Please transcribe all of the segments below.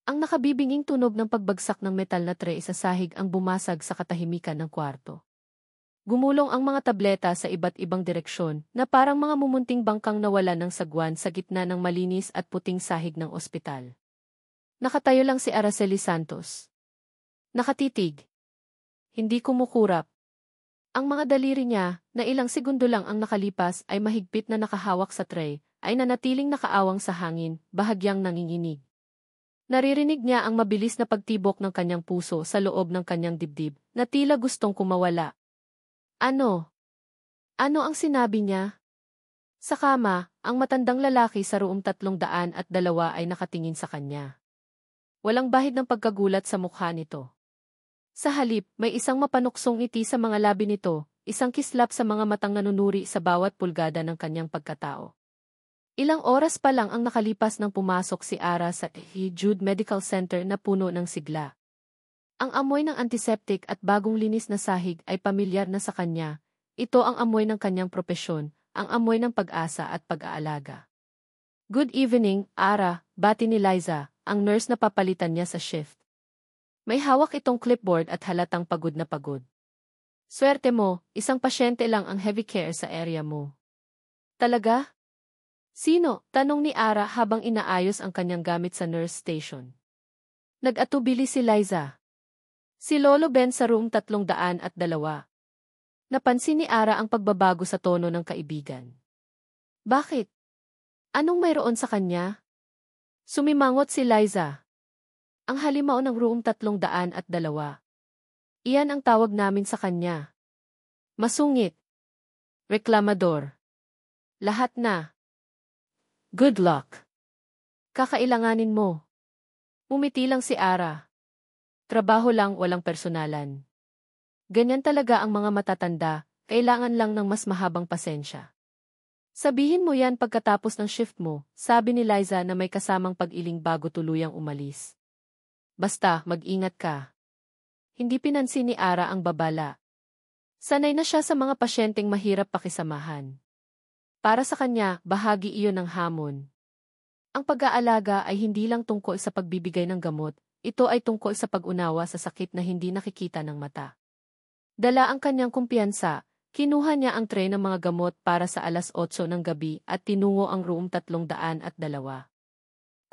Ang nakabibinging tunog ng pagbagsak ng metal na tray sa sahig ang bumasag sa katahimikan ng kwarto. Gumulong ang mga tableta sa iba't ibang direksyon na parang mga mumunting bangkang nawalan ng sagwan sa gitna ng malinis at puting sahig ng ospital. Nakatayo lang si Araceli Santos. Nakatitig. Hindi kumukurap. Ang mga daliri niya, na ilang segundo lang ang nakalipas ay mahigpit na nakahawak sa tray, ay nanatiling nakaawang sa hangin, bahagyang nanginginig. Naririnig niya ang mabilis na pagtibok ng kanyang puso sa loob ng kanyang dibdib, na tila gustong kumawala. Ano? Ano ang sinabi niya? Sa kama, ang matandang lalaki sa room 302 ay nakatingin sa kanya. Walang bahid ng pagkagulat sa mukha nito. Sa halip, may isang mapanuksong ngiti sa mga labi nito, isang kislap sa mga matang nanunuri sa bawat pulgada ng kanyang pagkatao. Ilang oras pa lang ang nakalipas nang pumasok si Ara sa Jude Medical Center na puno ng sigla. Ang amoy ng antiseptic at bagong linis na sahig ay pamilyar na sa kanya. Ito ang amoy ng kanyang propesyon, ang amoy ng pag-asa at pag-aalaga. Good evening, Ara, bati ni Liza, ang nurse na papalitan niya sa shift. May hawak itong clipboard at halatang pagod na pagod. Swerte mo, isang pasyente lang ang heavy care sa area mo. Talaga? Sino? Tanong ni Ara habang inaayos ang kanyang gamit sa nurse station. Nag-atubili si Liza. Si Lolo Ben sa room 302. Napansin ni Ara ang pagbabago sa tono ng kaibigan. Bakit? Anong mayroon sa kanya? Sumimangot si Liza. Ang halimaw ng room 302. Iyan ang tawag namin sa kanya. Masungit. Reklamador. Lahat na. Good luck. Kakailanganin mo. Umiti lang si Ara. Trabaho lang, walang personalan. Ganyan talaga ang mga matatanda, kailangan lang ng mas mahabang pasensya. Sabihin mo yan pagkatapos ng shift mo, sabi ni Liza na may kasamang pag-iling bago tuluyang umalis. Basta, mag-ingat ka. Hindi pinansin ni Ara ang babala. Sanay na siya sa mga pasyenteng mahirap pakisamahan. Para sa kanya, bahagi iyon ng hamon. Ang pag-aalaga ay hindi lang tungkol sa pagbibigay ng gamot, ito ay tungkol sa pag-unawa sa sakit na hindi nakikita ng mata. Dala ang kanyang kumpiyansa, kinuha niya ang tray ng mga gamot para sa 8:00 ng gabi at tinungo ang room 302.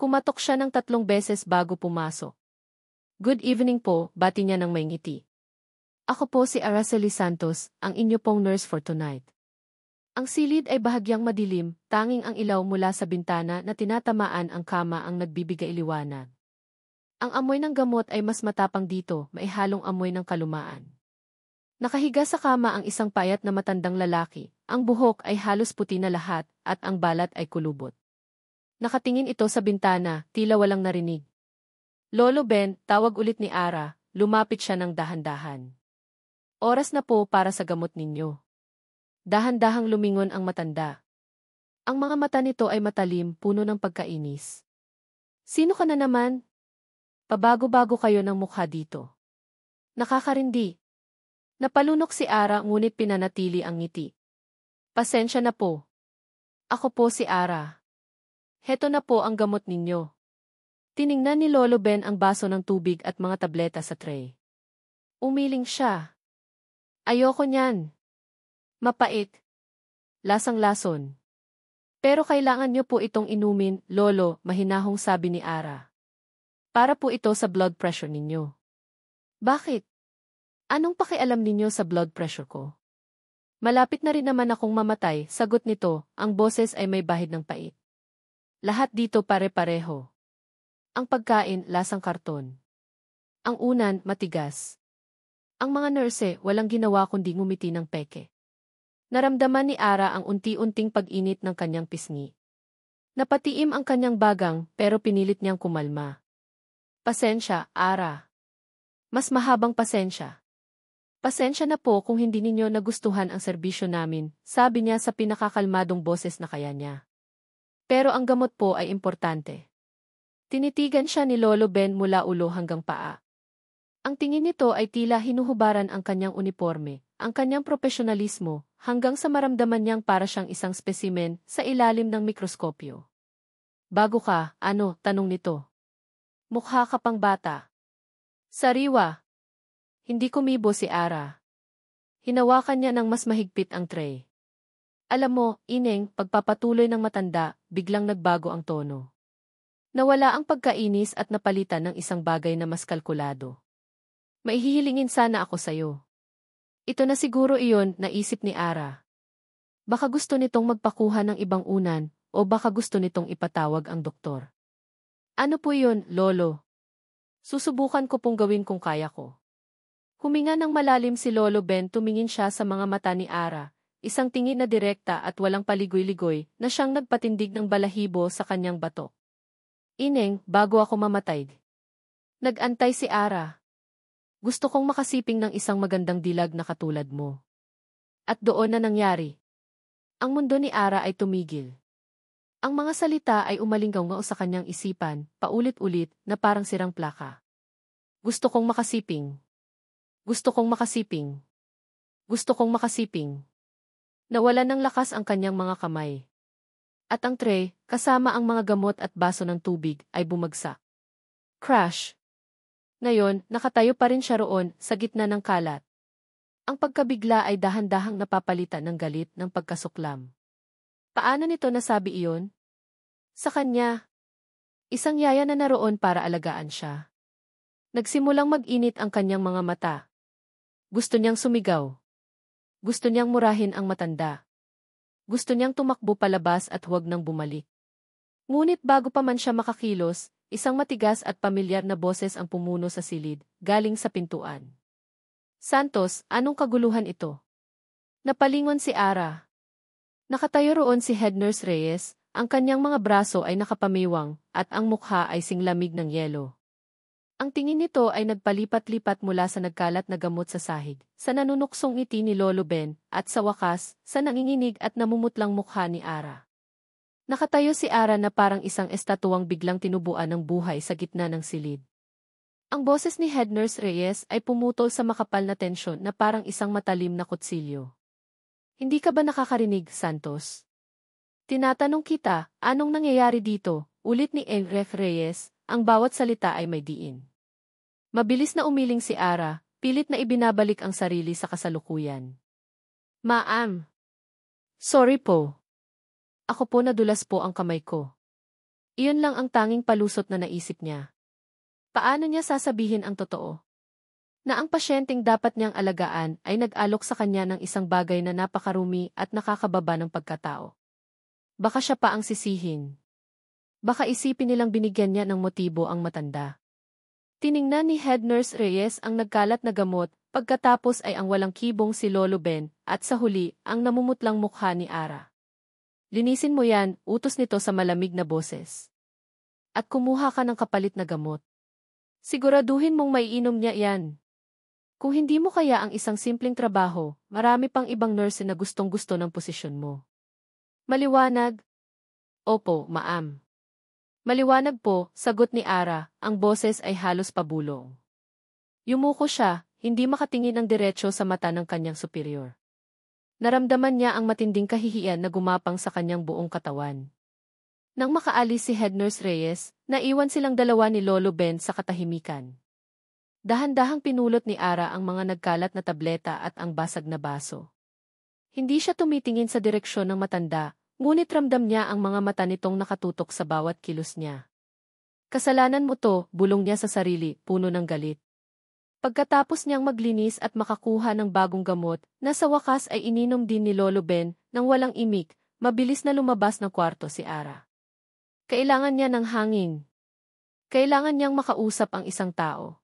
Kumatok siya ng 3 beses bago pumasok. Good evening po, bati niya ng may ngiti. Ako po si Araceli Santos, ang inyo pong nurse for tonight. Ang silid ay bahagyang madilim, tanging ang ilaw mula sa bintana na tinatamaan ang kama ang nagbibigay liwanag. Ang amoy ng gamot ay mas matapang dito, may halong amoy ng kalumaan. Nakahiga sa kama ang isang payat na matandang lalaki, ang buhok ay halos puti na lahat, at ang balat ay kulubot. Nakatingin ito sa bintana, tila walang narinig. Lolo Ben, tawag ulit ni Ara, lumapit siya ng dahan-dahan. Oras na po para sa gamot ninyo. Dahan-dahang lumingon ang matanda. Ang mga mata nito ay matalim, puno ng pagkainis. Sino ka na naman? Pabago-bago kayo ng mukha dito. Nakakarindi. Napalunok si Ara ngunit pinanatili ang ngiti. Pasensya na po. Ako po si Ara. Heto na po ang gamot ninyo. Tiningnan ni Lolo Ben ang baso ng tubig at mga tableta sa tray. Umiling siya. Ayoko niyan. Mapait. Lasang-lason. Pero kailangan niyo po itong inumin, Lolo, mahinahong sabi ni Ara. Para po ito sa blood pressure ninyo. Bakit? Anong pakialam ninyo sa blood pressure ko? Malapit na rin naman akong mamatay, sagot nito, ang boses ay may bahid ng pait. Lahat dito pare-pareho. Ang pagkain, lasang karton. Ang unan, matigas. Ang mga nurse, walang ginawa kundi ngumiti ng peke. Naramdaman ni Ara ang unti-unting pag-init ng kanyang pisngi. Napatiim ang kanyang bagang, pero pinilit niyang kumalma. Pasensya, Ara. Mas mahabang pasensya. Pasensya na po kung hindi ninyo nagustuhan ang serbisyo namin, sabi niya sa pinakakalmadong boses na kaya niya. Pero ang gamot po ay importante. Tinitigan siya ni Lolo Ben mula ulo hanggang paa. Ang tingin nito ay tila hinuhubaran ang kanyang uniforme, ang kanyang profesionalismo, hanggang sa maramdaman niyang para siyang isang spesimen sa ilalim ng mikroskopyo. Bago ka, ano, tanong nito. Mukha ka pang bata. Sariwa. Hindi kumibo si Ara. Hinawakan niya ng mas mahigpit ang tray. Alam mo, Ineng, pagpapatuloy ng matanda, biglang nagbago ang tono. Nawala ang pagkainis at napalitan ng isang bagay na mas kalkulado. Maihihilingin sana ako sa'yo. Ito na siguro iyon, naisip ni Ara. Baka gusto nitong magpakuha ng ibang unan, o baka gusto nitong ipatawag ang doktor. Ano po yun, Lolo? Susubukan ko pong gawin kung kaya ko. Huminga ng malalim si Lolo Ben, tumingin siya sa mga mata ni Ara, isang tingin na direkta at walang paligoy-ligoy na siyang nagpatindig ng balahibo sa kanyang batok. Ineng, bago ako mamatay. Nag-antay si Ara. Gusto kong makasiping ng isang magandang dilag na katulad mo. At doon na nangyari. Ang mundo ni Ara ay tumigil. Ang mga salita ay umalinggaw-ngaw sa kanyang isipan, paulit-ulit, na parang sirang plaka. Gusto kong makasiping. Gusto kong makasiping. Gusto kong makasiping. Nawalan ng lakas ang kanyang mga kamay. At ang tray, kasama ang mga gamot at baso ng tubig, ay bumagsak. Crash! Ngayon, nakatayo pa rin siya roon, sa gitna ng kalat. Ang pagkabigla ay dahan-dahang napapalitan ng galit ng pagkasuklam. Paano nito nasabi iyon? Sa kanya. Isang yaya na naroon para alagaan siya. Nagsimulang mag-init ang kanyang mga mata. Gusto niyang sumigaw. Gusto niyang murahin ang matanda. Gusto niyang tumakbo palabas at huwag nang bumalik. Ngunit bago pa man siya makakilos, isang matigas at pamilyar na boses ang pumuno sa silid, galing sa pintuan. Santos, anong kaguluhan ito? Napalingon si Ara. Nakatayo roon si Head Nurse Reyes, ang kanyang mga braso ay nakapamiwang, at ang mukha ay singlamig ng yelo. Ang tingin nito ay nagpalipat-lipat mula sa nagkalat na gamot sa sahig, sa nanunuksong ngiti ni Lolo Ben, at sa wakas, sa nanginginig at namumutlang mukha ni Ara. Nakatayo si Ara na parang isang estatuang biglang tinubuan ng buhay sa gitna ng silid. Ang boses ni Head Nurse Reyes ay pumutol sa makapal na tensyon na parang isang matalim na kutsilyo. Hindi ka ba nakakarinig, Santos? Tinatanong kita, anong nangyayari dito? Ulit ni Ref Reyes, ang bawat salita ay may diin. Mabilis na umiling si Ara, pilit na ibinabalik ang sarili sa kasalukuyan. Ma'am. Sorry po. Ako po, nadulas po ang kamay ko. Iyon lang ang tanging palusot na naisip niya. Paano niya sasabihin ang totoo? Na ang pasyenteng dapat niyang alagaan ay nag-alok sa kanya ng isang bagay na napakarumi at nakakababa ng pagkatao. Baka siya pa ang sisihin. Baka isipin nilang binigyan niya ng motibo ang matanda. Tiningnan ni Head Nurse Reyes ang nagkalat na gamot, pagkatapos ay ang walang kibong si Lolo Ben, at sa huli, ang namumutlang mukha ni Ara. Linisin mo yan, utos nito sa malamig na boses. At kumuha ka ng kapalit na gamot. Siguraduhin mong maiinom niya yan. Kung hindi mo kaya ang isang simpleng trabaho, marami pang ibang nurse na gustong-gusto ng posisyon mo. Maliwanag? Opo, ma'am. Maliwanag po, sagot ni Ara, ang boses ay halos pabulong. Yumuko siya, hindi makatingin ng diretso sa mata ng kanyang superior. Naramdaman niya ang matinding kahihiyan na gumapang sa kanyang buong katawan. Nang makaalis si Head Nurse Reyes, naiwan silang dalawa ni Lolo Ben sa katahimikan. Dahan-dahang pinulot ni Ara ang mga nagkalat na tableta at ang basag na baso. Hindi siya tumitingin sa direksyon ng matanda, ngunit ramdam niya ang mga mata nitong nakatutok sa bawat kilos niya. Kasalanan mo to, bulong niya sa sarili, puno ng galit. Pagkatapos niyang maglinis at makakuha ng bagong gamot, na sa wakas ay ininom din ni Lolo Ben, nang walang imik, mabilis na lumabas ng kwarto si Ara. Kailangan niya ng hangin. Kailangan niyang makausap ang isang tao.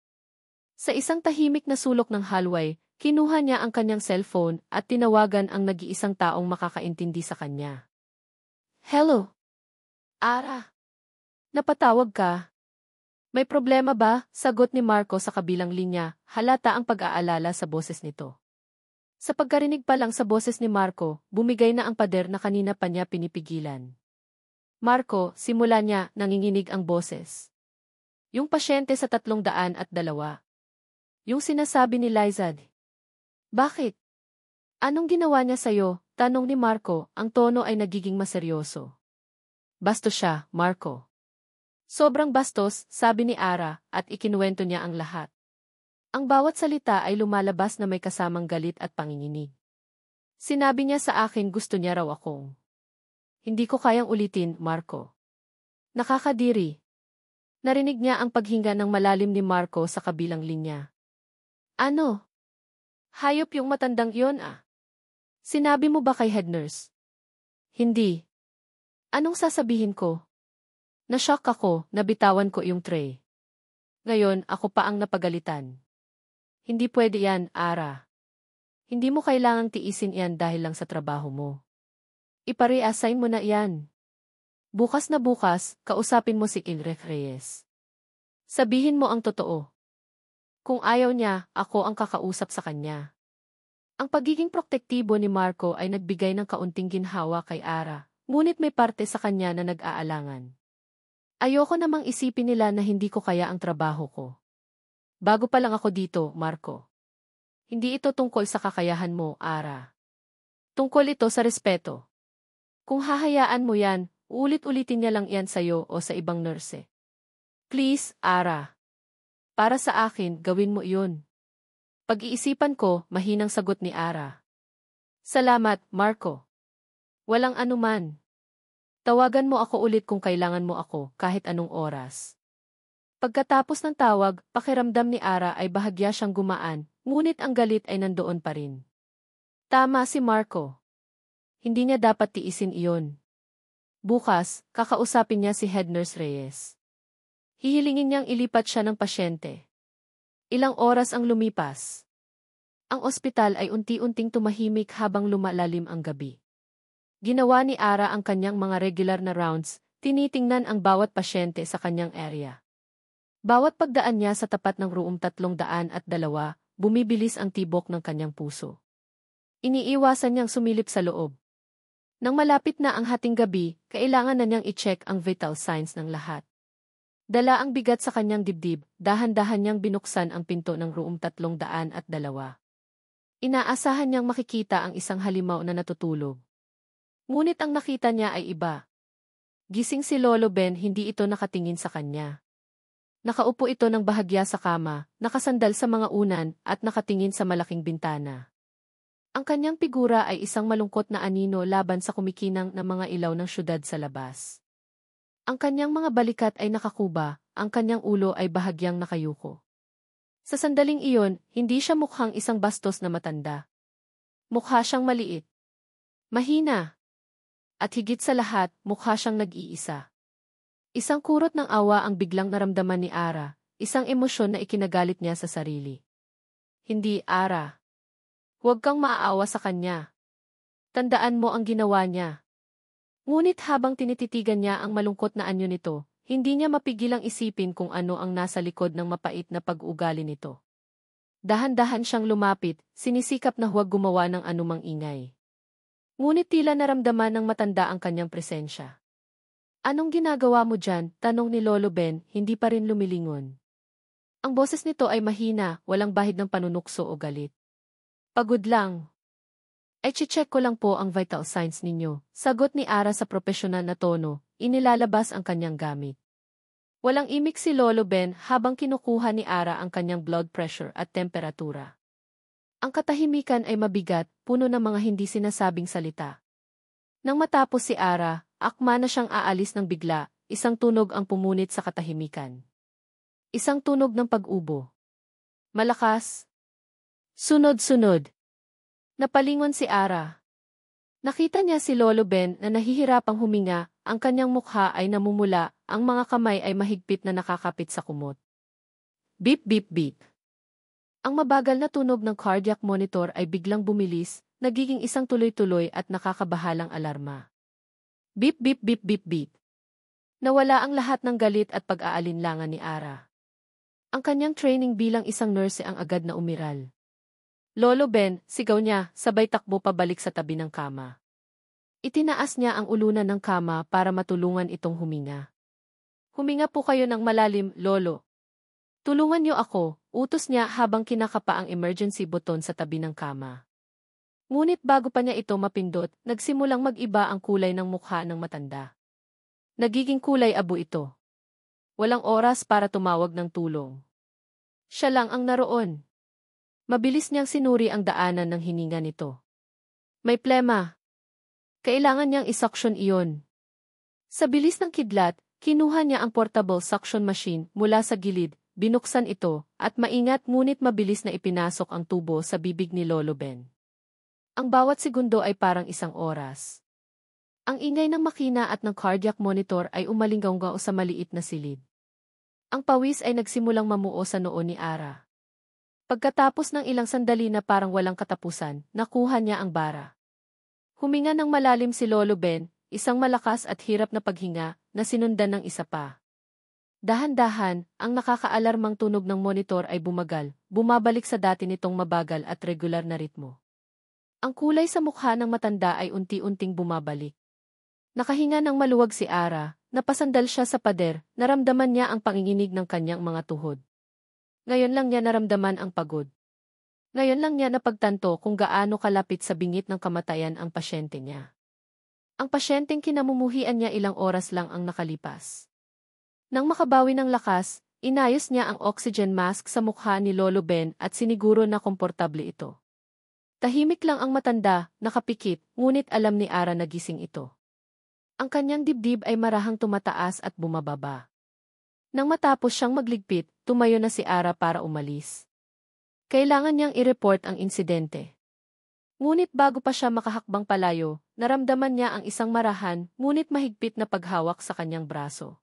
Sa isang tahimik na sulok ng hallway, kinuha niya ang kanyang cellphone at tinawagan ang nag-iisang taong makakaintindi sa kanya. Hello? Ara? Napatawag ka? May problema ba? Sagot ni Marco sa kabilang linya, halata ang pag-aalala sa boses nito. Sa pagkarinig pa lang sa boses ni Marco, bumigay na ang pader na kanina pa niya pinipigilan. Marco, simula niya, nanginginig ang boses. Yung pasyente sa 302. Yung sinasabi ni Lizad. Bakit? Anong ginawa niya sa'yo? Tanong ni Marco, ang tono ay nagiging maseryoso. Basto siya, Marco. Sobrang bastos, sabi ni Ara, at ikinuwento niya ang lahat. Ang bawat salita ay lumalabas na may kasamang galit at panginginig. Sinabi niya sa akin gusto niya raw akong. Hindi ko kayang ulitin, Marco. Nakakadiri. Narinig niya ang paghinga ng malalim ni Marco sa kabilang linya. Ano? Hayop yung matandang iyon ah. Sinabi mo ba kay head nurse? Hindi. Anong sasabihin ko? Nashock ako, nabitawan ko yung tray. Ngayon, ako pa ang napagalitan. Hindi pwede yan, Ara. Hindi mo kailangang tiisin yan dahil lang sa trabaho mo. Ipare-assign mo na yan. Bukas na bukas, kausapin mo si Ilref Reyes. Sabihin mo ang totoo. Kung ayaw niya, ako ang kakausap sa kanya. Ang pagiging protektibo ni Marco ay nagbigay ng kaunting ginhawa kay Ara, ngunit may parte sa kanya na nag-aalangan. Ayoko namang isipin nila na hindi ko kaya ang trabaho ko. Bago pa lang ako dito, Marco. Hindi ito tungkol sa kakayahan mo, Ara. Tungkol ito sa respeto. Kung hahayaan mo yan, ulit-ulitin niya lang yan sa'yo o sa ibang nurse. Please, Ara. Para sa akin, gawin mo iyon. Pag-iisipan ko, mahinang sagot ni Ara. Salamat, Marco. Walang anuman. Tawagan mo ako ulit kung kailangan mo ako, kahit anong oras. Pagkatapos ng tawag, pakiramdam ni Ara ay bahagya siyang gumaan, ngunit ang galit ay nandoon pa rin. Tama si Marco. Hindi niya dapat tiisin iyon. Bukas, kakausapin niya si Head Nurse Reyes. Hihilingin niyang ilipat siya ng pasyente. Ilang oras ang lumipas. Ang ospital ay unti-unting tumahimik habang lumalalim ang gabi. Ginawa ni Ara ang kanyang mga regular na rounds, tinitingnan ang bawat pasyente sa kanyang area. Bawat pagdaan niya sa tapat ng room 302, bumibilis ang tibok ng kanyang puso. Iniiwasan niyang sumilip sa loob. Nang malapit na ang hating gabi, kailangan na niyang i-check ang vital signs ng lahat. Dala ang bigat sa kanyang dibdib, dahan-dahan niyang binuksan ang pinto ng room 302. Inaasahan niyang makikita ang isang halimaw na natutulog. Ngunit ang nakita niya ay iba. Gising si Lolo Ben, hindi ito nakatingin sa kanya. Nakaupo ito ng bahagya sa kama, nakasandal sa mga unan at nakatingin sa malaking bintana. Ang kanyang figura ay isang malungkot na anino laban sa kumikinang na mga ilaw ng syudad sa labas. Ang kanyang mga balikat ay nakakuba, ang kanyang ulo ay bahagyang nakayuko. Sa sandaling iyon, hindi siya mukhang isang bastos na matanda. Mukha siyang maliit. Mahina. At higit sa lahat, mukha siyang nag-iisa. Isang kurot ng awa ang biglang naramdaman ni Ara, isang emosyon na ikinagalit niya sa sarili. Hindi, Ara. Huwag kang maaawa sa kanya. Tandaan mo ang ginawa niya. Ngunit habang tinititigan niya ang malungkot na anyo nito, hindi niya mapigilang isipin kung ano ang nasa likod ng mapait na pag-uugali nito. Dahan-dahan siyang lumapit, sinisikap na huwag gumawa ng anumang ingay. Ngunit tila naramdaman ng matanda ang kanyang presensya. Anong ginagawa mo dyan? Tanong ni Lolo Ben, hindi pa rin lumilingon. Ang boses nito ay mahina, walang bahid ng panunukso o galit. Pagod lang. Ay check ko lang po ang vital signs ninyo, sagot ni Ara sa propesyonal na tono, inilalabas ang kanyang gamit. Walang imik si Lolo Ben habang kinukuha ni Ara ang kanyang blood pressure at temperatura. Ang katahimikan ay mabigat, puno ng mga hindi sinasabing salita. Nang matapos si Ara, akma na siyang aalis ng bigla, isang tunog ang pumunit sa katahimikan. Isang tunog ng pag-ubo. Malakas. Sunod-sunod. Napalingon si Ara. Nakita niya si Lolo Ben na nahihirapang huminga, ang kanyang mukha ay namumula, ang mga kamay ay mahigpit na nakakapit sa kumot. Beep beep beep. Ang mabagal na tunog ng cardiac monitor ay biglang bumilis, nagiging isang tuloy-tuloy at nakakabahalang alarma. Beep beep beep beep beep. Nawala ang lahat ng galit at pag-aalinlangan ni Ara. Ang kanyang training bilang isang nurse ang agad na umiral. Lolo Ben, sigaw niya, sabay takbo pabalik sa tabi ng kama. Itinaas niya ang ulunan ng kama para matulungan itong huminga. Huminga po kayo ng malalim, Lolo. Tulungan niyo ako, utos niya habang kinakapa ang emergency button sa tabi ng kama. Ngunit bago pa niya ito mapindot, nagsimulang mag-iba ang kulay ng mukha ng matanda. Nagiging kulay abo ito. Walang oras para tumawag ng tulong. Siya lang ang naroon. Mabilis niyang sinuri ang daanan ng hininga nito. May plema. Kailangan niyang isuction iyon. Sa bilis ng kidlat, kinuha niya ang portable suction machine mula sa gilid, binuksan ito, at maingat ngunit mabilis na ipinasok ang tubo sa bibig ni Lolo Ben. Ang bawat segundo ay parang isang oras. Ang ingay ng makina at ng cardiac monitor ay umalinggaw sa maliit na silid. Ang pawis ay nagsimulang mamuo sa noo ni Ara. Pagkatapos ng ilang sandali na parang walang katapusan, nakuha niya ang bara. Huminga ng malalim si Lolo Ben, isang malakas at hirap na paghinga, na sinundan ng isa pa. Dahan-dahan, ang nakakaalarmang tunog ng monitor ay bumagal, bumabalik sa dati nitong mabagal at regular na ritmo. Ang kulay sa mukha ng matanda ay unti-unting bumabalik. Nakahinga ng maluwag si Ara, napasandal siya sa pader, naramdaman niya ang panginginig ng kanyang mga tuhod. Ngayon lang niya naramdaman ang pagod. Ngayon lang niya napagtanto kung gaano kalapit sa bingit ng kamatayan ang pasyente niya. Ang pasyenteng kinamumuhian niya ilang oras lang ang nakalipas. Nang makabawi ng lakas, inayos niya ang oxygen mask sa mukha ni Lolo Ben at siniguro na komportable ito. Tahimik lang ang matanda, nakapikit, ngunit alam ni Ara na gising ito. Ang kanyang dibdib ay marahang tumataas at bumababa. Nang matapos siyang magligpit, tumayo na si Ara para umalis. Kailangan niyang i-report ang insidente. Ngunit bago pa siya makahakbang palayo, naramdaman niya ang isang marahan, ngunit mahigpit na paghawak sa kanyang braso.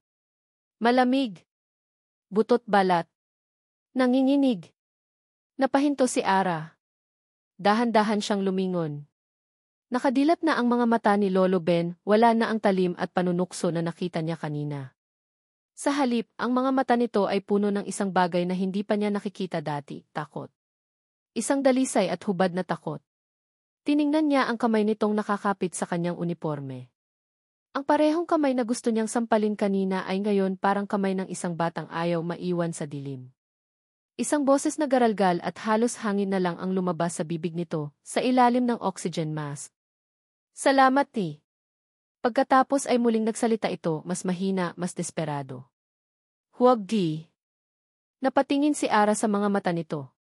Malamig. Butot balat. Nanginginig. Napahinto si Ara. Dahan-dahan siyang lumingon. Nakadilat na ang mga mata ni Lolo Ben, wala na ang talim at panunukso na nakita niya kanina. Sa halip, ang mga mata nito ay puno ng isang bagay na hindi pa niya nakikita dati, takot. Isang dalisay at hubad na takot. Tiningnan niya ang kamay nitong nakakapit sa kanyang uniforme. Ang parehong kamay na gusto niyang sampalin kanina ay ngayon parang kamay ng isang batang ayaw maiwan sa dilim. Isang boses na garalgal at halos hangin na lang ang lumabas sa bibig nito, sa ilalim ng oxygen mask. Salamat ni. Pagkatapos ay muling nagsalita ito, mas mahina, mas desperado. Huwag di. Napatingin si Ara sa mga mata nito.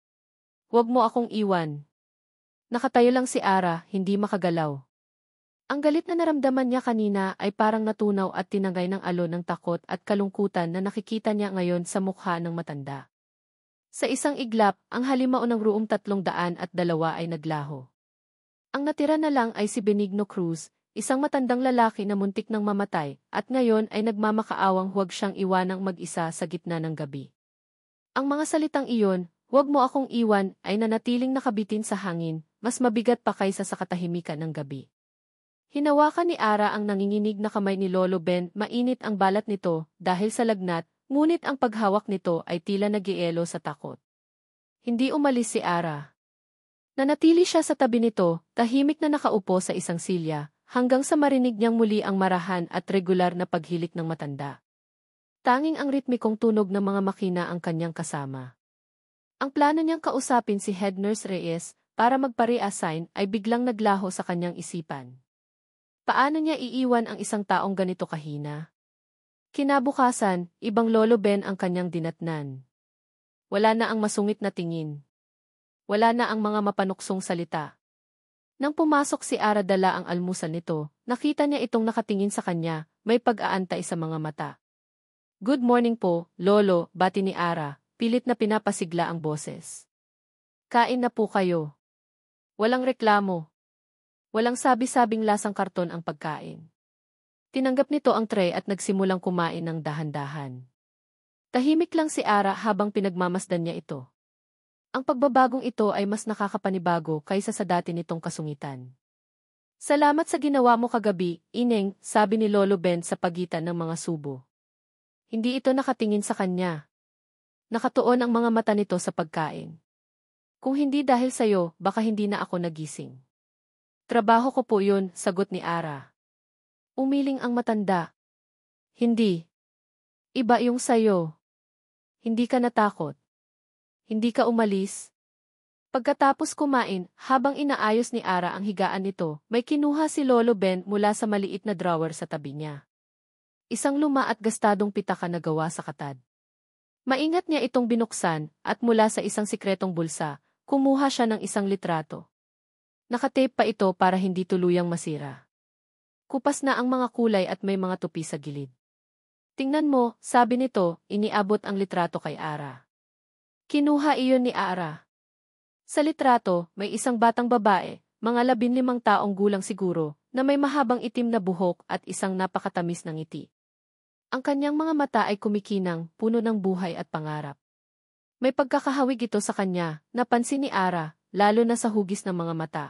Huwag mo akong iwan. Nakatayo lang si Ara, hindi makagalaw. Ang galit na naramdaman niya kanina ay parang natunaw at tinangay ng alon ng takot at kalungkutan na nakikita niya ngayon sa mukha ng matanda. Sa isang iglap, ang halimao ng room 302 ay naglaho. Ang natira na lang ay si Benigno Cruz, isang matandang lalaki na muntik ng mamatay, at ngayon ay nagmamakaawang huwag siyang iwanang mag-isa sa gitna ng gabi. Ang mga salitang iyon, "Huwag mo akong iwan," ay nanatiling nakabitin sa hangin, mas mabigat pa kaysa sa katahimikan ng gabi. Hinawakan ni Ara ang nanginginig na kamay ni Lolo Ben, mainit ang balat nito dahil sa lagnat, ngunit ang paghawak nito ay tila nagielo sa takot. Hindi umalis si Ara. Nanatili siya sa tabi nito, tahimik na nakaupo sa isang silya, hanggang sa marinig niyang muli ang marahan at regular na paghilik ng matanda. Tanging ang ritmikong tunog ng mga makina ang kanyang kasama. Ang plano niyang kausapin si Head Nurse Reyes para magpa-reassign ay biglang naglaho sa kanyang isipan. Paano niya iiwan ang isang taong ganito kahina? Kinabukasan, ibang Lolo Ben ang kanyang dinatnan. Wala na ang masungit na tingin. Wala na ang mga mapanuksong salita. Nang pumasok si Ara dala ang almusal nito, nakita niya itong nakatingin sa kanya, may pag-aantay sa mga mata. Good morning po, Lolo, bati ni Ara, pilit na pinapasigla ang boses. Kain na po kayo. Walang reklamo. Walang sabi-sabing lasang karton ang pagkain. Tinanggap nito ang tray at nagsimulang kumain ng dahan-dahan. Tahimik lang si Ara habang pinagmamasdan niya ito. Ang pagbabagong ito ay mas nakakapanibago kaysa sa dati nitong kasungitan. Salamat sa ginawa mo kagabi, Ineng, sabi ni Lolo Ben sa pagitan ng mga subo. Hindi ito nakatingin sa kanya. Nakatuon ang mga mata nito sa pagkain. Kung hindi dahil sayo, baka hindi na ako nagising. Trabaho ko po yun, sagot ni Ara. Umiling ang matanda. Hindi. Iba yung sayo. Hindi ka natakot. Hindi ka umalis. Pagkatapos kumain, habang inaayos ni Ara ang higaan nito, may kinuha si Lolo Ben mula sa maliit na drawer sa tabi niya. Isang luma at gastadong pitaka na gawa sa katad. Maingat niya itong binuksan at mula sa isang sikretong bulsa, kumuha siya ng isang litrato. Nakatape pa ito para hindi tuluyang masira. Kupas na ang mga kulay at may mga tupi sa gilid. Tingnan mo, sabi nito, iniabot ang litrato kay Ara. Kinuha iyon ni Ara. Sa litrato, may isang batang babae, mga 15 taong gulang siguro, na may mahabang itim na buhok at isang napakatamis na ngiti. Ang kanyang mga mata ay kumikinang, puno ng buhay at pangarap. May pagkakahawig ito sa kanya, napansin ni Ara, lalo na sa hugis ng mga mata.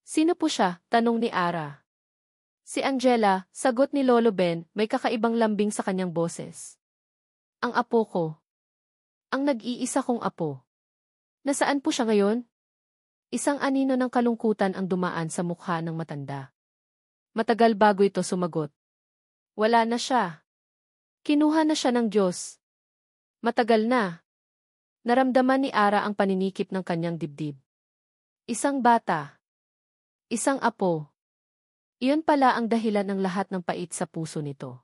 Sino po siya? Tanong ni Ara. Si Angela, sagot ni Lolo Ben, may kakaibang lambing sa kanyang boses. Ang apo ko. Ang nag-iisa kong apo. Nasaan po siya ngayon? Isang anino ng kalungkutan ang dumaan sa mukha ng matanda. Matagal bago ito sumagot. Wala na siya. Kinuha na siya ng Diyos. Matagal na. Naramdaman ni Ara ang paninikip ng kanyang dibdib. Isang bata. Isang apo. Iyon pala ang dahilan ng lahat ng pait sa puso nito.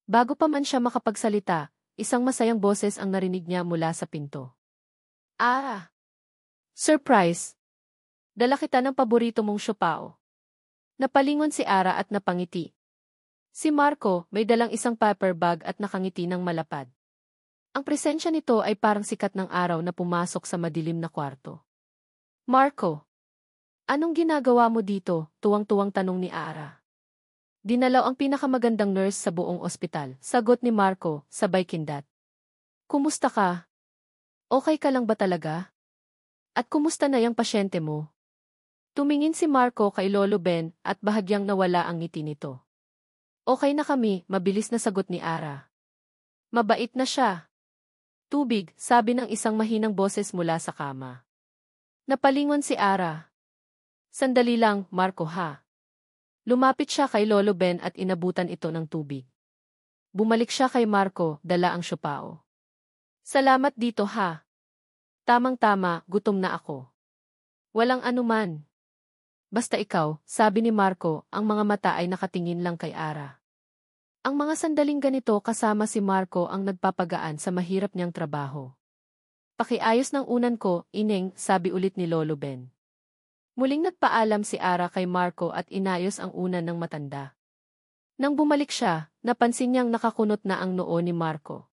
Bago pa man siya makapagsalita, isang masayang boses ang narinig niya mula sa pinto. Ara! Surprise! Dala kita ng paborito mong siopao. Napalingon si Ara at napangiti. Si Marco may dalang isang paper bag at nakangiti ng malapad. Ang presensya nito ay parang sikat ng araw na pumasok sa madilim na kwarto. Marco! Anong ginagawa mo dito? Tuwang-tuwang tanong ni Ara. Dinalaw ang pinakamagandang nurse sa buong ospital, sagot ni Marco, sabay kindat. Kumusta ka? Okay ka lang ba talaga? At kumusta na yung pasyente mo? Tumingin si Marco kay Lolo Ben at bahagyang nawala ang ngiti nito. Okay na kami, mabilis na sagot ni Ara. Mabait na siya. Tubig, sabi ng isang mahinang boses mula sa kama. Napalingon si Ara. Sandali lang, Marco ha. Lumapit siya kay Lolo Ben at inabutan ito ng tubig. Bumalik siya kay Marco, dala ang siopao. Salamat dito ha. Tamang-tama, gutom na ako. Walang anuman. Basta ikaw, sabi ni Marco, ang mga mata ay nakatingin lang kay Ara. Ang mga sandaling ganito kasama si Marco ang nagpapagaan sa mahirap niyang trabaho. Pakiayos ng unan ko, ineng, sabi ulit ni Lolo Ben. Muling nagpaalam si Ara kay Marco at inayos ang unan ng matanda. Nang bumalik siya, napansin niyang nakakunot na ang noo ni Marco.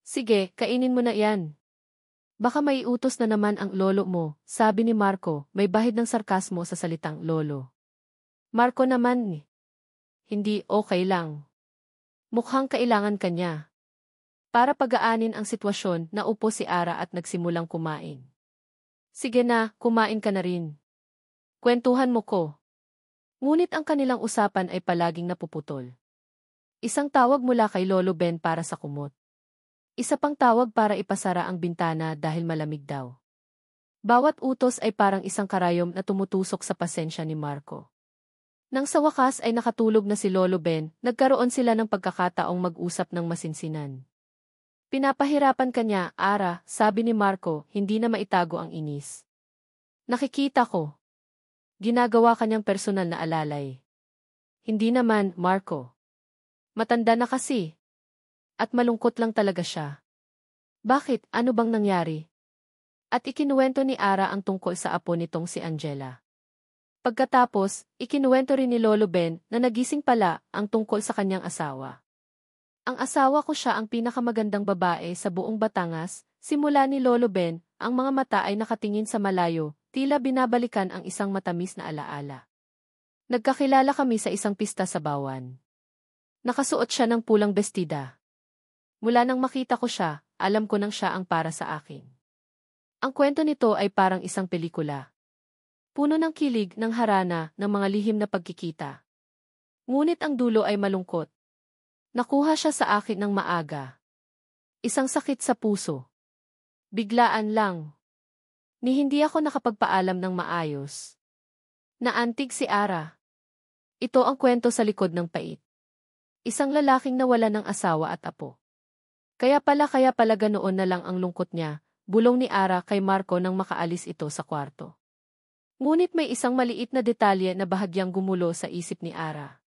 Sige, kainin mo na yan. Baka may utos na naman ang lolo mo, sabi ni Marco, may bahid ng sarkasmo sa salitang lolo. Marco naman, hindi okay lang. Mukhang kailangan kanya. Para pagaanin ang sitwasyon, naupo si Ara at nagsimulang kumain. Sige na, kumain ka na rin. Kwentuhan mo ko. Ngunit ang kanilang usapan ay palaging napuputol. Isang tawag mula kay Lolo Ben para sa kumot. Isa pang tawag para ipasara ang bintana dahil malamig daw. Bawat utos ay parang isang karayom na tumutusok sa pasensya ni Marco. Nang sa wakas ay nakatulog na si Lolo Ben, nagkaroon sila ng pagkakataong mag-usap ng masinsinan. Pinapahirapan kanya, Ara, sabi ni Marco, hindi na maitago ang inis. Nakikita ko. Ginagawa kanyang personal na alalay. Hindi naman, Marco. Matanda na kasi. At malungkot lang talaga siya. Bakit? Ano bang nangyari? At ikinuwento ni Ara ang tungkol sa apo nitong si Angela. Pagkatapos, ikinuwento rin ni Lolo Ben na nagising pala ang tungkol sa kanyang asawa. Ang asawa ko siya ang pinakamagandang babae sa buong Batangas, simula ni Lolo Ben, ang mga mata ay nakatingin sa malayo, tila binabalikan ang isang matamis na alaala. Nagkakilala kami sa isang pista sa Bawan. Nakasuot siya ng pulang bestida. Mula nang makita ko siya, alam ko nang siya ang para sa akin. Ang kwento nito ay parang isang pelikula. Puno ng kilig, ng harana, ng mga lihim na pagkikita. Ngunit ang dulo ay malungkot. Nakuha siya sa akin ng maaga. Isang sakit sa puso. Biglaan lang. Ni hindi ako nakapagpaalam ng maayos. Naantig si Ara. Ito ang kwento sa likod ng pait. Isang lalaking nawala ng asawa at apo. Kaya pala ganoon na lang ang lungkot niya, bulong ni Ara kay Marco nang makaalis ito sa kwarto. Ngunit may isang maliit na detalye na bahagyang gumulo sa isip ni Ara.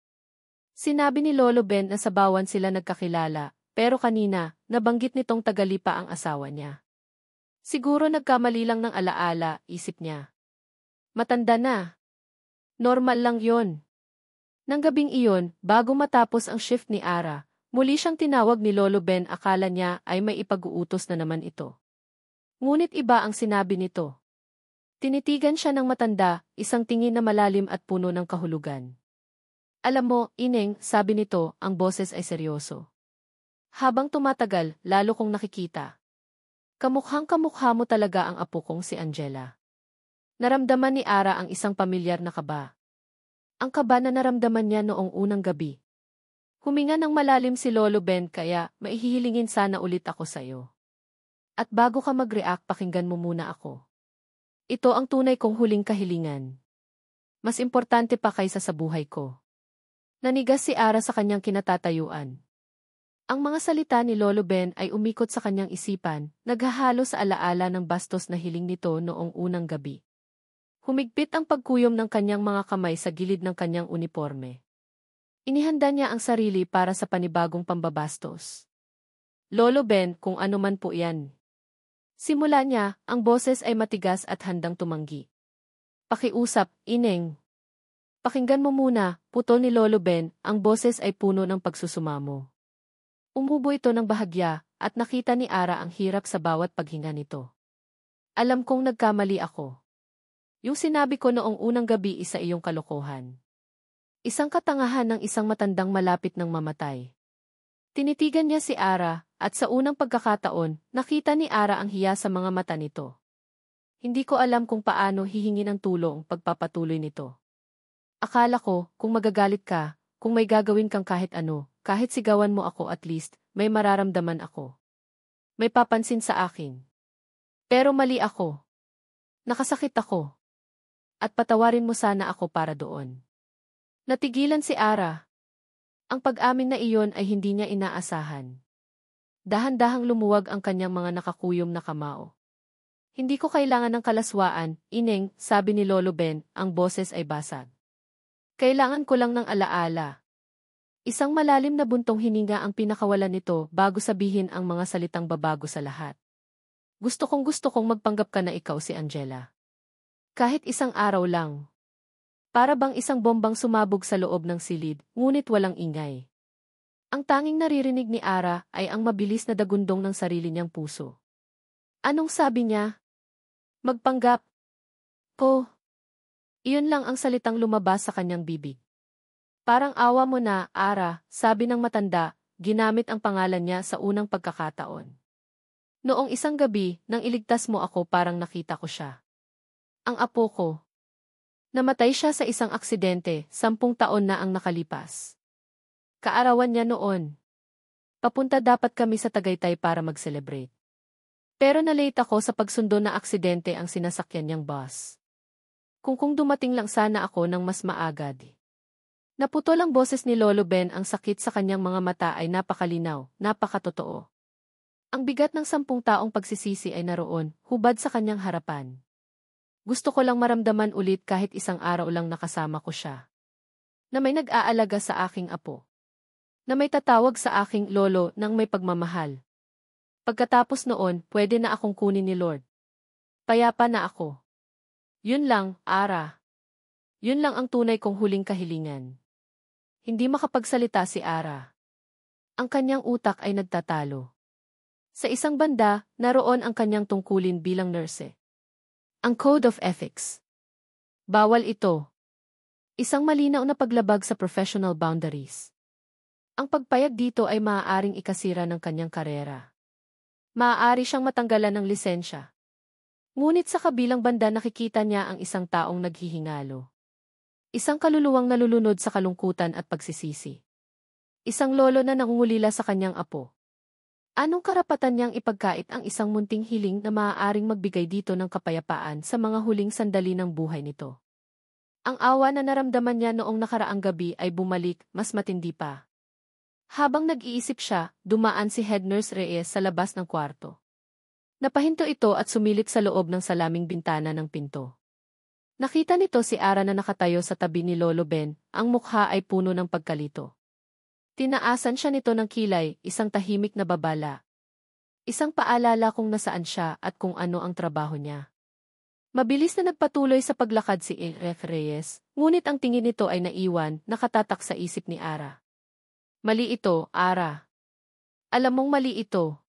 Sinabi ni Lolo Ben na sa Bawan sila nagkakilala, pero kanina, nabanggit nitong Tagalipa ang asawa niya. Siguro nagkamali lang ng alaala, isip niya. Matanda na. Normal lang yon. Nang gabing iyon, bago matapos ang shift ni Ara, muli siyang tinawag ni Lolo Ben, akala niya ay may ipag-uutos na naman ito. Ngunit iba ang sinabi nito. Tinitigan siya ng matanda, isang tingin na malalim at puno ng kahulugan. Alam mo, Ineng, sabi nito, ang boses ay seryoso. Habang tumatagal, lalo kong nakikita. Kamukhang-kamukha mo talaga ang apo kong si Angela. Naramdaman ni Ara ang isang pamilyar na kaba. Ang kaba na naramdaman niya noong unang gabi. Huminga ng malalim si Lolo Ben, kaya maihihilingin sana ulit ako sa'yo. At bago ka mag-react, pakinggan mo muna ako. Ito ang tunay kong huling kahilingan. Mas importante pa kaysa sa buhay ko. Nanigas si Ara sa kanyang kinatatayuan. Ang mga salita ni Lolo Ben ay umikot sa kanyang isipan, naghahalo sa alaala ng bastos na hiling nito noong unang gabi. Humigpit ang pagkuyom ng kanyang mga kamay sa gilid ng kanyang uniforme. Inihanda niya ang sarili para sa panibagong pambabastos. Lolo Ben, kung ano man po yan. Simula niya, ang boses ay matigas at handang tumanggi. Pakiusap, Ineng. Pakinggan mo muna, putol ni Lolo Ben, ang boses ay puno ng pagsusumamo. Umubo ito ng bahagya, at nakita ni Ara ang hirap sa bawat paghinga nito. Alam kong nagkamali ako. Yung sinabi ko noong unang gabi isa iyong kalokohan. Isang katangahan ng isang matandang malapit ng mamatay. Tinitigan niya si Ara, at sa unang pagkakataon, nakita ni Ara ang hiya sa mga mata nito. Hindi ko alam kung paano hihingi ng tulong pagpapatuloy nito. Akala ko, kung magagalit ka, kung may gagawin kang kahit ano, kahit sigawan mo ako at least, may mararamdaman ako. May papansin sa akin. Pero mali ako. Nakasakit ako. At patawarin mo sana ako para doon. Natigilan si Ara. Ang pag-amin na iyon ay hindi niya inaasahan. Dahan-dahang lumuwag ang kanyang mga nakakuyom na kamao. Hindi ko kailangan ng kalaswaan, Ineng, sabi ni Lolo Ben, ang boses ay basag. Kailangan ko lang ng alaala. Isang malalim na buntong hininga ang pinakawalan nito bago sabihin ang mga salitang babago sa lahat. Gusto kong magpanggap ka na ikaw si Angela. Kahit isang araw lang. Para bang isang bombang sumabog sa loob ng silid, ngunit walang ingay. Ang tanging naririnig ni Ara ay ang mabilis na dagundong ng sarili niyang puso. Anong sabi niya? Magpanggap. Ko. Iyon lang ang salitang lumabas sa kanyang bibig. Parang awa mo na, Ara, sabi ng matanda, ginamit ang pangalan niya sa unang pagkakataon. Noong isang gabi, nang iligtas mo ako parang nakita ko siya. Ang apo ko. Namatay siya sa isang aksidente, 10 taon na ang nakalipas. Kaarawan niya noon. Papunta dapat kami sa Tagaytay para mag-celebrate. Pero nalate ako sa pagsundo na aksidente ang sinasakyan niyang bus. Kung dumating lang sana ako ng mas maagad. Naputol ang boses ni Lolo Ben, ang sakit sa kanyang mga mata ay napakalinaw, napakatotoo. Ang bigat ng 10 taong pagsisisi ay naroon, hubad sa kanyang harapan. Gusto ko lang maramdaman ulit kahit isang araw lang nakasama ko siya. Na may nag-aalaga sa aking apo. Na may tatawag sa aking lolo ng may pagmamahal. Pagkatapos noon, pwede na akong kunin ni Lord. Payapa na ako. Yun lang, Ara. Yun lang ang tunay kong huling kahilingan. Hindi makapagsalita si Ara. Ang kanyang utak ay nagtatalo. Sa isang banda, naroon ang kanyang tungkulin bilang nurse. Ang Code of Ethics. Bawal ito. Isang malinaw na paglabag sa professional boundaries. Ang pagpayag dito ay maaaring ikasira ng kanyang karera. Maaari siyang matanggalan ng lisensya. Ngunit sa kabilang banda nakikita niya ang isang taong naghihingalo. Isang kaluluwang nalulunod sa kalungkutan at pagsisisi. Isang lolo na nangungulila sa kanyang apo. Anong karapatan niyang ipagkait ang isang munting hiling na maaaring magbigay dito ng kapayapaan sa mga huling sandali ng buhay nito? Ang awa na naramdaman niya noong nakaraang gabi ay bumalik, mas matindi pa. Habang nag-iisip siya, dumaan si Head Nurse Reyes sa labas ng kwarto. Napahinto ito at sumilip sa loob ng salaming bintana ng pinto. Nakita nito si Ara na nakatayo sa tabi ni Lolo Ben, ang mukha ay puno ng pagkalito. Tinaasan siya nito ng kilay, isang tahimik na babala. Isang paalala kung nasaan siya at kung ano ang trabaho niya. Mabilis na nagpatuloy sa paglakad si A.F. Reyes, ngunit ang tingin nito ay naiwan, nakatatak sa isip ni Ara. Mali ito, Ara. Alam mong mali ito.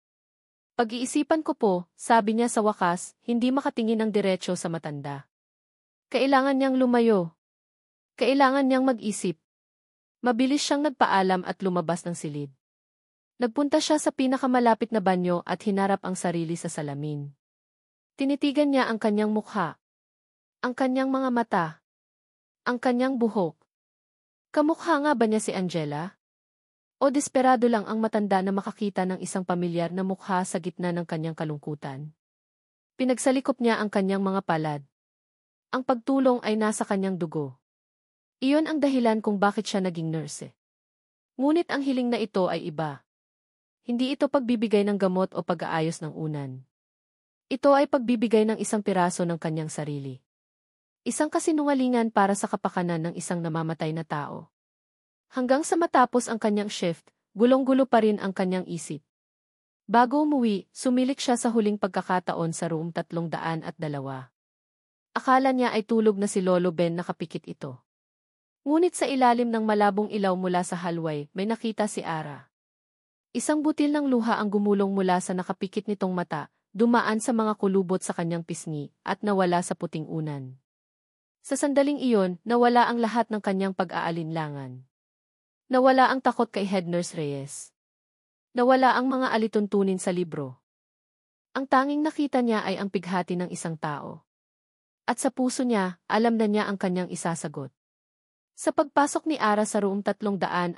Pag-iisipan ko po, sabi niya sa wakas, hindi makatingin ng diretso sa matanda. Kailangan niyang lumayo. Kailangan niyang mag-isip. Mabilis siyang nagpaalam at lumabas ng silid. Nagpunta siya sa pinakamalapit na banyo at hinarap ang sarili sa salamin. Tinitigan niya ang kanyang mukha, ang kanyang mga mata, ang kanyang buhok. Kamukha nga ba niya si Angela? O desperado lang ang matanda na makakita ng isang pamilyar na mukha sa gitna ng kanyang kalungkutan? Pinagsalikop niya ang kanyang mga palad. Ang pagtulong ay nasa kanyang dugo. Iyon ang dahilan kung bakit siya naging nurse. Ngunit ang hiling na ito ay iba. Hindi ito pagbibigay ng gamot o pag-aayos ng unan. Ito ay pagbibigay ng isang piraso ng kanyang sarili. Isang kasinungalingan para sa kapakanan ng isang namamatay na tao. Hanggang sa matapos ang kanyang shift, gulong-gulo pa rin ang kanyang isip. Bago umuwi, sumilik siya sa huling pagkakataon sa room 302. Akala niya ay tulog na si Lolo Ben, nakapikit ito. Ngunit sa ilalim ng malabong ilaw mula sa hallway, may nakita si Ara. Isang butil ng luha ang gumulong mula sa nakapikit nitong mata, dumaan sa mga kulubot sa kanyang pisngi, at nawala sa puting unan. Sa sandaling iyon, nawala ang lahat ng kanyang pag-aalinlangan. Nawala ang takot kay Head Nurse Reyes. Nawala ang mga alituntunin sa libro. Ang tanging nakita niya ay ang pighati ng isang tao. At sa puso niya, alam na niya ang kanyang isasagot. Sa pagpasok ni Ara sa room 302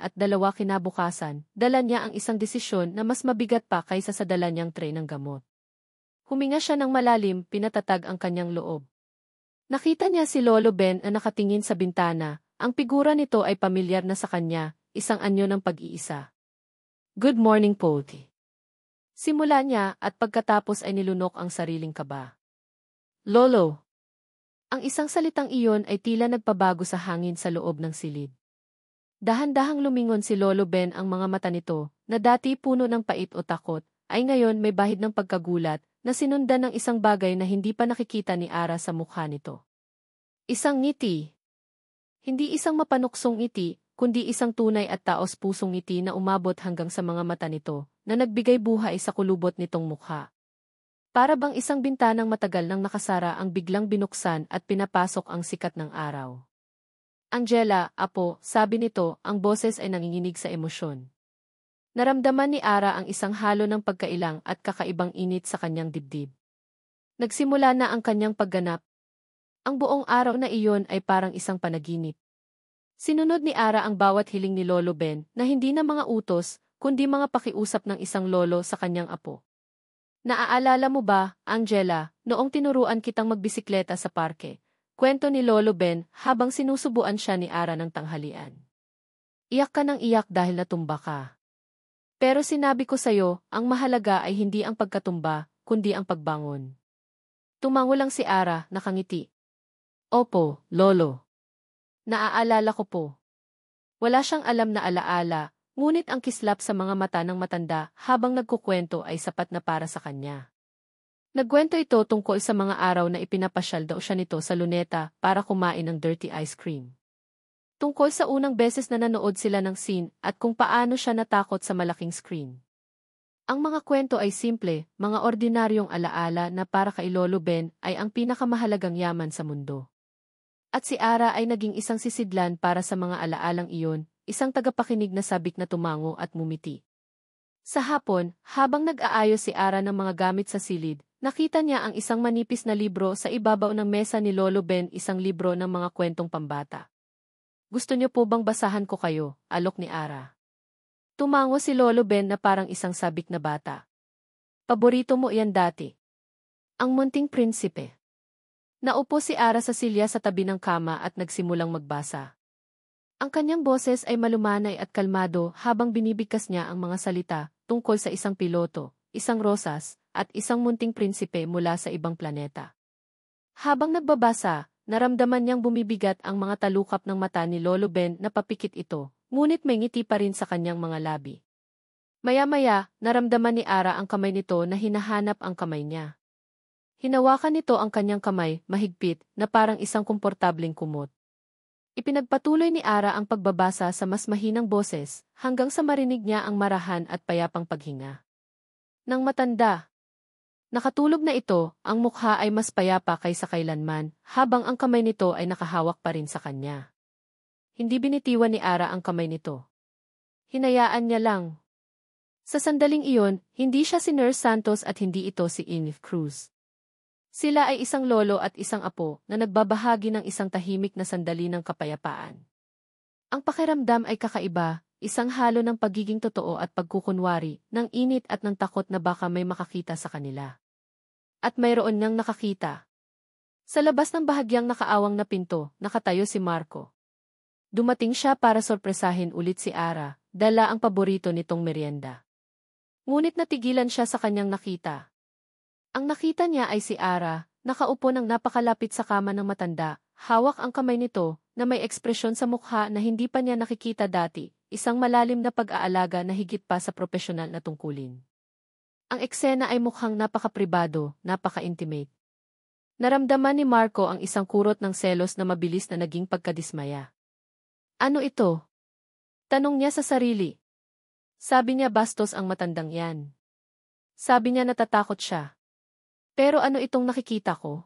kinabukasan, dala niya ang isang desisyon na mas mabigat pa kaysa sa dala niyang tray ng gamot. Huminga siya ng malalim, pinatatag ang kanyang loob. Nakita niya si Lolo Ben na nakatingin sa bintana, ang figura nito ay pamilyar na sa kanya, isang anyo ng pag-iisa. Good morning, Poti. Simula niya at pagkatapos ay nilunok ang sariling kaba. Lolo. Ang isang salitang iyon ay tila nagpabago sa hangin sa loob ng silid. Dahan-dahang lumingon si Lolo Ben, ang mga mata nito, na dati puno ng pait o takot, ay ngayon may bahid ng pagkagulat, na sinundan ng isang bagay na hindi pa nakikita ni Ara sa mukha nito. Isang ngiti. Hindi isang mapanuksong ngiti, kundi isang tunay at taos-pusong ngiti na umabot hanggang sa mga mata nito, na nagbigay buhay sa kulubot nitong mukha. Para bang isang bintanang matagal nang nakasara ang biglang binuksan at pinapasok ang sikat ng araw. Angela, apo, sabi nito, ang boses ay nanginginig sa emosyon. Naramdaman ni Ara ang isang halo ng pagkailang at kakaibang init sa kanyang dibdib. Nagsimula na ang kanyang pagganap. Ang buong araw na iyon ay parang isang panaginip. Sinunod ni Ara ang bawat hiling ni Lolo Ben na hindi na mga utos, kundi mga pakiusap ng isang lolo sa kanyang apo. Naaalala mo ba, Angela, noong tinuruan kitang magbisikleta sa parke? Kwento ni Lolo Ben habang sinusubuan siya ni Ara ng tanghalian. Iyak ka ng iyak dahil natumba ka. Pero sinabi ko sa'yo, ang mahalaga ay hindi ang pagkatumba, kundi ang pagbangon. Tumango lang si Ara, nakangiti. Opo, Lolo. Naaalala ko po. Wala siyang alam na alaala, ngunit ang kislap sa mga mata ng matanda habang nagkukwento ay sapat na para sa kanya. Nagkwento ito tungkol sa mga araw na ipinapasyal daw siya nito sa Luneta para kumain ng dirty ice cream. Tungkol sa unang beses na nanood sila ng scene at kung paano siya natakot sa malaking screen. Ang mga kwento ay simple, mga ordinaryong alaala na para kay Lolo Ben ay ang pinakamahalagang yaman sa mundo. At si Ara ay naging isang sisidlan para sa mga alaalang iyon, isang tagapakinig na sabik na tumango at mumiti. Sa hapon, habang nag-aayos si Ara ng mga gamit sa silid, nakita niya ang isang manipis na libro sa ibabaw ng mesa ni Lolo Ben, isang libro ng mga kwentong pambata. Gusto niyo po bang basahan ko kayo, alok ni Ara. Tumango si Lolo Ben na parang isang sabik na bata. Paborito mo iyan dati. Ang Munting Prinsipe. Naupo si Ara sa silya sa tabi ng kama at nagsimulang magbasa. Ang kanyang boses ay malumanay at kalmado habang binibigkas niya ang mga salita tungkol sa isang piloto, isang rosas, at isang munting prinsipe mula sa ibang planeta. Habang nagbabasa, naramdaman niyang bumibigat ang mga talukap ng mata ni Lolo Ben na papikit ito, Ngunit may ngiti pa rin sa kanyang mga labi. Maya-maya, naramdaman ni Ara ang kamay nito na hinahanap ang kamay niya. Hinawakan nito ang kanyang kamay, mahigpit, na parang isang komportabling kumot. Ipinagpatuloy ni Ara ang pagbabasa sa mas mahinang boses, hanggang sa marinig niya ang marahan at payapang paghinga. Nang matanda, nakatulog na ito, ang mukha ay mas payapa kaysa kailanman, habang ang kamay nito ay nakahawak pa rin sa kanya. Hindi binitiwan ni Ara ang kamay nito. Hinayaan niya lang. Sa sandaling iyon, hindi siya si Nurse Santos at hindi ito si Eve Cruz. Sila ay isang lolo at isang apo na nagbabahagi ng isang tahimik na sandali ng kapayapaan. Ang pakiramdam ay kakaiba, isang halo ng pagiging totoo at pagkukunwari, ng init at ng takot na baka may makakita sa kanila. At mayroon niyang nakakita. Sa labas ng bahagyang nakaawang na pinto, nakatayo si Marco. Dumating siya para sorpresahin ulit si Ara, dala ang paborito nitong merienda. Ngunit natigilan siya sa kanyang nakita. Ang nakita niya ay si Ara, nakaupo ng napakalapit sa kama ng matanda, hawak ang kamay nito, na may ekspresyon sa mukha na hindi pa niya nakikita dati, isang malalim na pag-aalaga na higit pa sa propesyonal na tungkulin. Ang eksena ay mukhang napaka-pribado, napaka-intimate. Naramdaman ni Marco ang isang kurot ng selos na mabilis na naging pagkadismaya. Ano ito? Tanong niya sa sarili. Sabi niya bastos ang matandang yan. Sabi niya natatakot siya. Pero ano itong nakikita ko?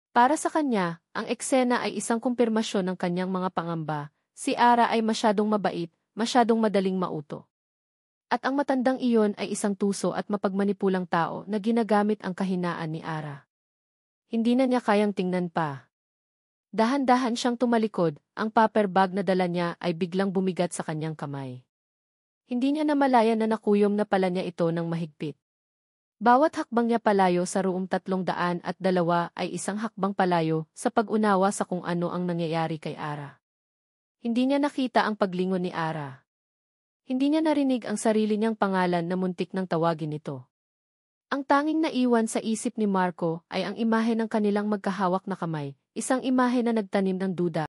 Para sa kanya, ang eksena ay isang kumpirmasyon ng kanyang mga pangamba. Si Ara ay masyadong mabait, masyadong madaling mauto. At ang matandang iyon ay isang tuso at mapagmanipulang tao na ginagamit ang kahinaan ni Ara. Hindi na niya kayang tingnan pa. Dahan-dahan siyang tumalikod, ang paper bag na dala niya ay biglang bumigat sa kanyang kamay. Hindi niya namalayan na nakuyom na pala niya ito ng mahigpit. Bawat hakbang niya palayo sa room 302 ay isang hakbang palayo sa pag-unawa sa kung ano ang nangyayari kay Ara. Hindi niya nakita ang paglingon ni Ara. Hindi niya narinig ang sarili niyang pangalan na muntik nang tawagin ito. Ang tanging naiwan sa isip ni Marco ay ang imahe ng kanilang magkahawak na kamay, isang imahe na nagtanim ng duda